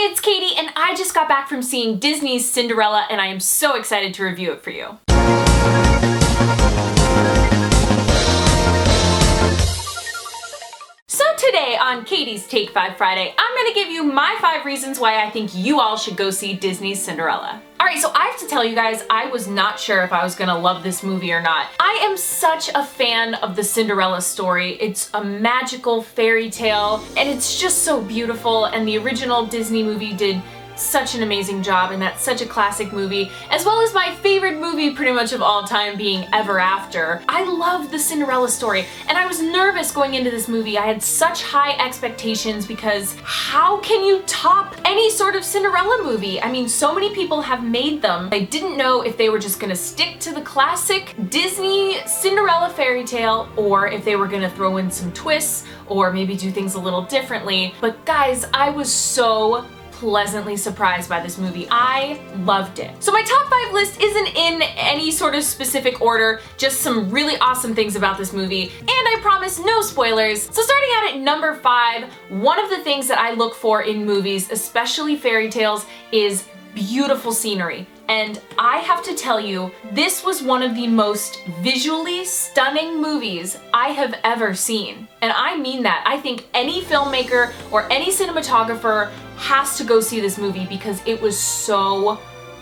it's Katie, and I just got back from seeing Disney's Cinderella, and I am so excited to review it for you. So today on Katie's Take 5 Friday, I'm gonna give you my 5 reasons why I think you all should go see Disney's Cinderella. Alright, so I have to tell you guys, I was not sure if I was gonna love this movie or not. I am such a fan of the Cinderella story. It's a magical fairy tale, and it's just so beautiful, and the original Disney movie did such an amazing job, and that's such a classic movie, as well as my favorite movie pretty much of all time being Ever After. I love the Cinderella story, and I was nervous going into this movie. I had such high expectations because how can you top any sort of Cinderella movie? I mean, so many people have made them. I didn't know if they were just gonna stick to the classic Disney Cinderella fairy tale, or if they were gonna throw in some twists, or maybe do things a little differently. But guys, I was so pleasantly surprised by this movie. I loved it. So my top 5 list isn't in any sort of specific order, just some really awesome things about this movie, and I promise no spoilers. So starting out at number 5, one of the things that I look for in movies, especially fairy tales, is beautiful scenery. And I have to tell you, this was one of the most visually stunning movies I have ever seen. And I mean that. I think any filmmaker or any cinematographer has to go see this movie because it was so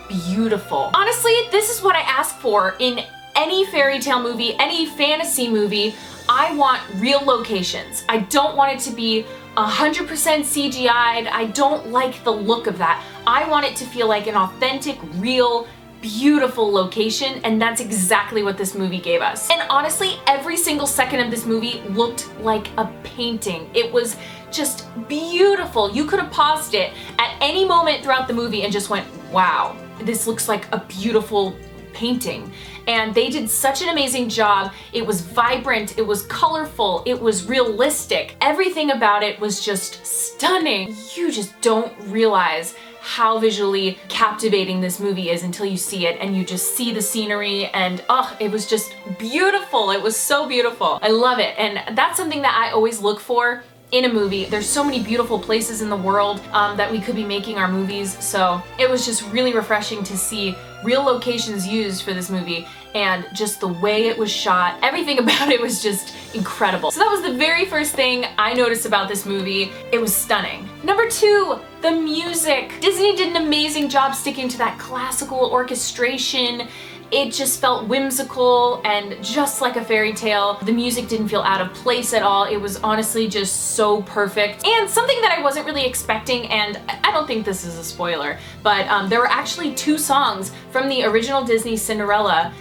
beautiful. Honestly, this is what I ask for in any fairy tale movie, any fantasy movie. I want real locations. I don't want it to be 100% CGI'd. I don't like the look of that. I want it to feel like an authentic, real, beautiful location, and that's exactly what this movie gave us. And honestly, every single second of this movie looked like a painting. It was just beautiful. You could have paused it at any moment throughout the movie and just went, wow, this looks like a beautiful painting. And they did such an amazing job. It was vibrant, it was colorful, it was realistic. Everything about it was just stunning. You just don't realize how visually captivating this movie is until you see it, and you just see the scenery, and it was just beautiful. It was so beautiful. I love it, and that's something that I always look for in a movie. There's so many beautiful places in the world that we could be making our movies, so it was just really refreshing to see real locations used for this movie, and just the way it was shot, everything about it was just incredible. So that was the very first thing I noticed about this movie. It was stunning. Number 2, the music. Disney did an amazing job sticking to that classical orchestration. It just felt whimsical and just like a fairy tale. The music didn't feel out of place at all. It was honestly just so perfect. And something that I wasn't really expecting, and I don't think this is a spoiler, but there were actually 2 songs from the original Disney Cinderella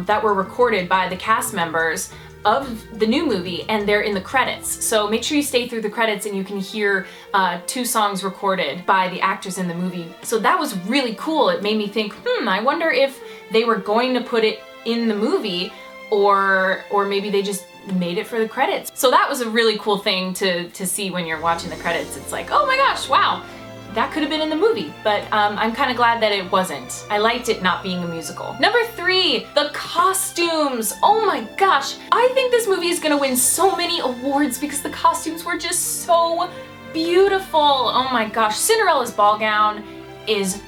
that were recorded by the cast members of the new movie, and they're in the credits. So make sure you stay through the credits and you can hear 2 songs recorded by the actors in the movie. So that was really cool. It made me think, I wonder if they were going to put it in the movie, or maybe they just made it for the credits. So that was a really cool thing to see when you're watching the credits. It's like, oh my gosh, wow, that could have been in the movie, but I'm kind of glad that it wasn't. I liked it not being a musical. Number 3, the costumes. Oh my gosh, I think this movie is gonna win so many awards because the costumes were just so beautiful. Oh my gosh, Cinderella's ball gown is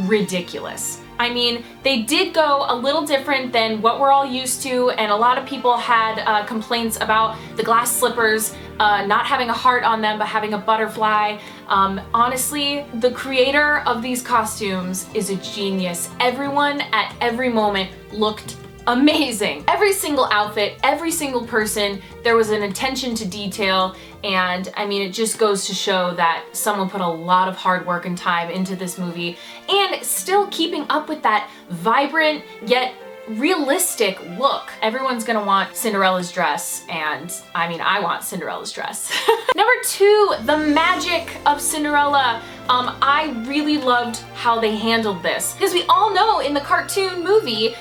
ridiculous. I mean, they did go a little different than what we're all used to, and a lot of people had complaints about the glass slippers not having a heart on them but having a butterfly. Honestly, the creator of these costumes is a genius. Everyone at every moment looked amazing. Every single outfit, every single person, there was an attention to detail, and I mean, it just goes to show that someone put a lot of hard work and time into this movie, and still keeping up with that vibrant yet realistic look. Everyone's gonna want Cinderella's dress, and I mean, I want Cinderella's dress. Number 2, the magic of Cinderella. I really loved how they handled this, because we all know in the cartoon movie,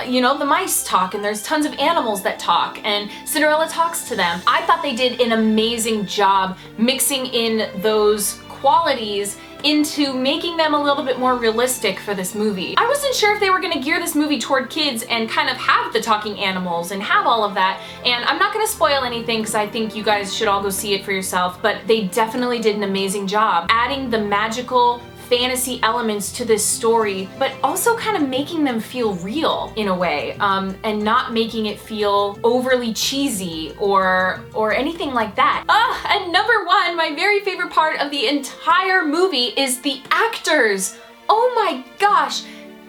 you know, the mice talk, and there's tons of animals that talk, and Cinderella talks to them. I thought they did an amazing job mixing in those qualities into making them a little bit more realistic for this movie. I wasn't sure if they were gonna gear this movie toward kids and kind of have the talking animals and have all of that, and I'm not gonna spoil anything because I think you guys should all go see it for yourself, but they definitely did an amazing job adding the magical fantasy elements to this story, but also kind of making them feel real in a way, and not making it feel overly cheesy or anything like that. And number one, my very favorite part of the entire movie is the actors. Oh my gosh,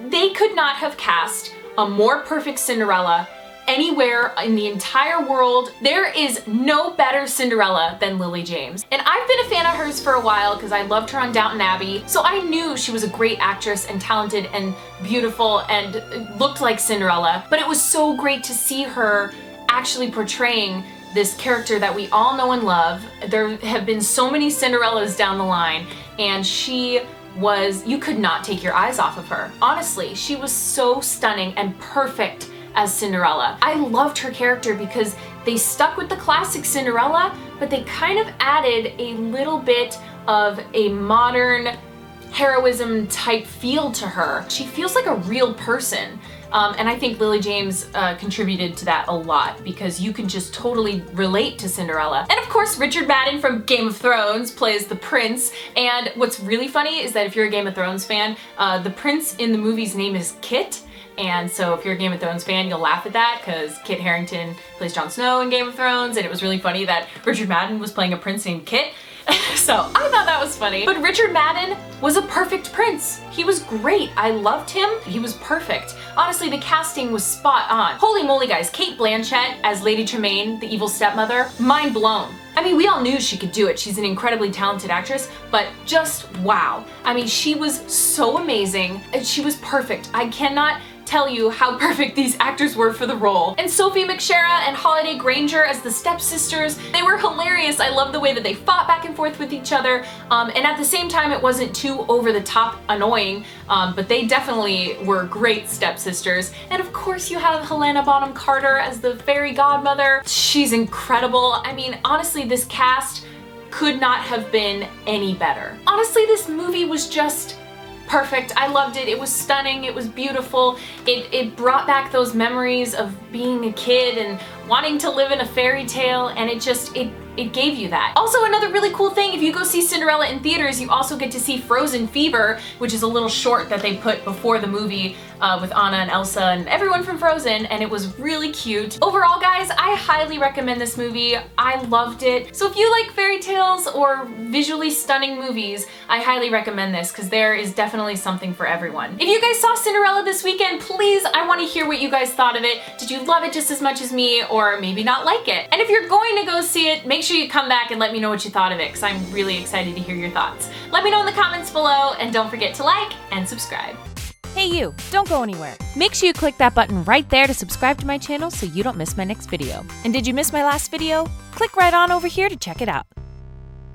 they could not have cast a more perfect Cinderella anywhere in the entire world. There is no better Cinderella than Lily James. And I've been a fan of hers for a while because I loved her on Downton Abbey, so I knew she was a great actress and talented and beautiful and looked like Cinderella, but it was so great to see her actually portraying this character that we all know and love. There have been so many Cinderellas down the line, and you could not take your eyes off of her. Honestly, she was so stunning and perfect as Cinderella. I loved her character because they stuck with the classic Cinderella, but they kind of added a little bit of a modern heroism type feel to her. She feels like a real person. And I think Lily James contributed to that a lot because you can just totally relate to Cinderella. And of course, Richard Madden from Game of Thrones plays the prince. And what's really funny is that if you're a Game of Thrones fan, the prince in the movie's name is Kit. And so if you're a Game of Thrones fan, you'll laugh at that because Kit Harington plays Jon Snow in Game of Thrones, and it was really funny that Richard Madden was playing a prince named Kit. So I thought that was funny. But Richard Madden was a perfect prince. He was great. I loved him. He was perfect. Honestly, the casting was spot on. Holy moly, guys. Cate Blanchett as Lady Tremaine, the evil stepmother, mind blown. I mean, we all knew she could do it. She's an incredibly talented actress, but just wow. I mean, she was so amazing and she was perfect. I cannot tell you how perfect these actors were for the role. And Sophie McShera and Holiday Granger as the stepsisters, they were hilarious. I love the way that they fought back and forth with each other, and at the same time it wasn't too over the top annoying, but they definitely were great stepsisters. And of course you have Helena Bonham Carter as the fairy godmother. She's incredible. I mean, honestly, this cast could not have been any better. Honestly, this movie was just perfect. I loved it. It was stunning. It was beautiful. It brought back those memories of being a kid and wanting to live in a fairy tale, and it gave you that. Also, another really cool thing, if you go see Cinderella in theaters, you also get to see Frozen Fever, which is a little short that they put before the movie with Anna and Elsa and everyone from Frozen, and it was really cute. Overall, guys, I highly recommend this movie. I loved it. So if you like fairy tales or visually stunning movies, I highly recommend this because there is definitely something for everyone. If you guys saw Cinderella this weekend, please, I want to hear what you guys thought of it. Did you love it just as much as me, or maybe not like it? And if you're going to go see it, make sure you come back and let me know what you thought of it because I'm really excited to hear your thoughts. Let me know in the comments below, and don't forget to like and subscribe. Hey you, don't go anywhere. Make sure you click that button right there to subscribe to my channel so you don't miss my next video. And did you miss my last video? Click right on over here to check it out.